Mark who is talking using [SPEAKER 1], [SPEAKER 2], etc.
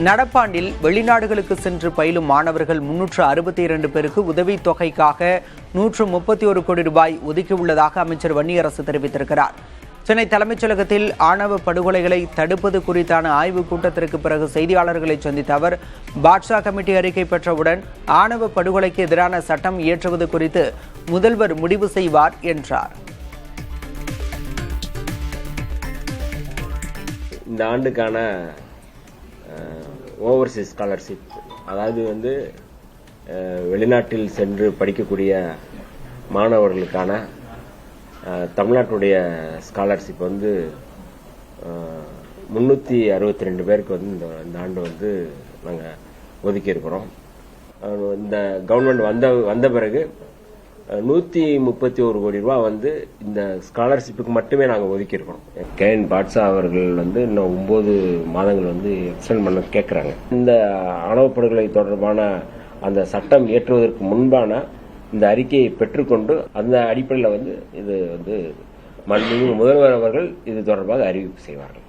[SPEAKER 1] நடப்பாண்டில் வெளிநாடுகளுக்கு சென்று பயிலும் மாணவர்கள் 362 பேருக்கு உதவித் தொகைக்காக 131 கோடி ரூபாய் ஒதுக்கியுள்ளதாக அமைச்சர் வன்னியரசு தெரிவித்திருக்கிறார். சென்னை தலைமைச் செயலகத்தில் ஆணவ படுகொலைகளை தடுப்பது குறித்தான ஆய்வுக் கூட்டத்திற்கு பிறகு செய்தியாளர்களை சந்தித்த அவர், பாட்ஷா கமிட்டி அறிக்கை பெற்றவுடன் ஆணவ படுகொலைக்கு எதிரான சட்டம் இயற்றுவது குறித்து முதல்வர் முடிவு செய்வார் என்றார்.
[SPEAKER 2] இந்த ஆண்டுக்கான ஓவர்சீஸ் ஸ்காலர்ஷிப், அதாவது வெளிநாட்டில் சென்று படிக்கக்கூடிய மாணவர்களுக்கான தமிழ்நாட்டுடைய ஸ்காலர்ஷிப் 362 பேருக்கு இந்த ஆண்டு நாங்கள் ஒதுக்கி இருக்கிறோம். இந்த கவர்மெண்ட் வந்த பிறகு 131 கோடி ரூபாய் இந்த ஸ்காலர்ஷிப்புக்கு மட்டுமே நாங்கள் ஒதுக்கி இருக்கோம். கேஎன் பாட்ஷா அவர்கள் இன்னும் 9 மாதங்கள் எக்ஸ்டெண்ட் பண்ண கேட்குறாங்க. இந்த ஆணவ படுகொலை தொடர்பான அந்த சட்டம் இயற்றுவதற்கு முன்பான இந்த அறிக்கையை பெற்றுக்கொண்டு அந்த அடிப்படையில் இது முதல்வர் அவர்கள் இது தொடர்பாக அறிவிப்பு செய்வார்கள்.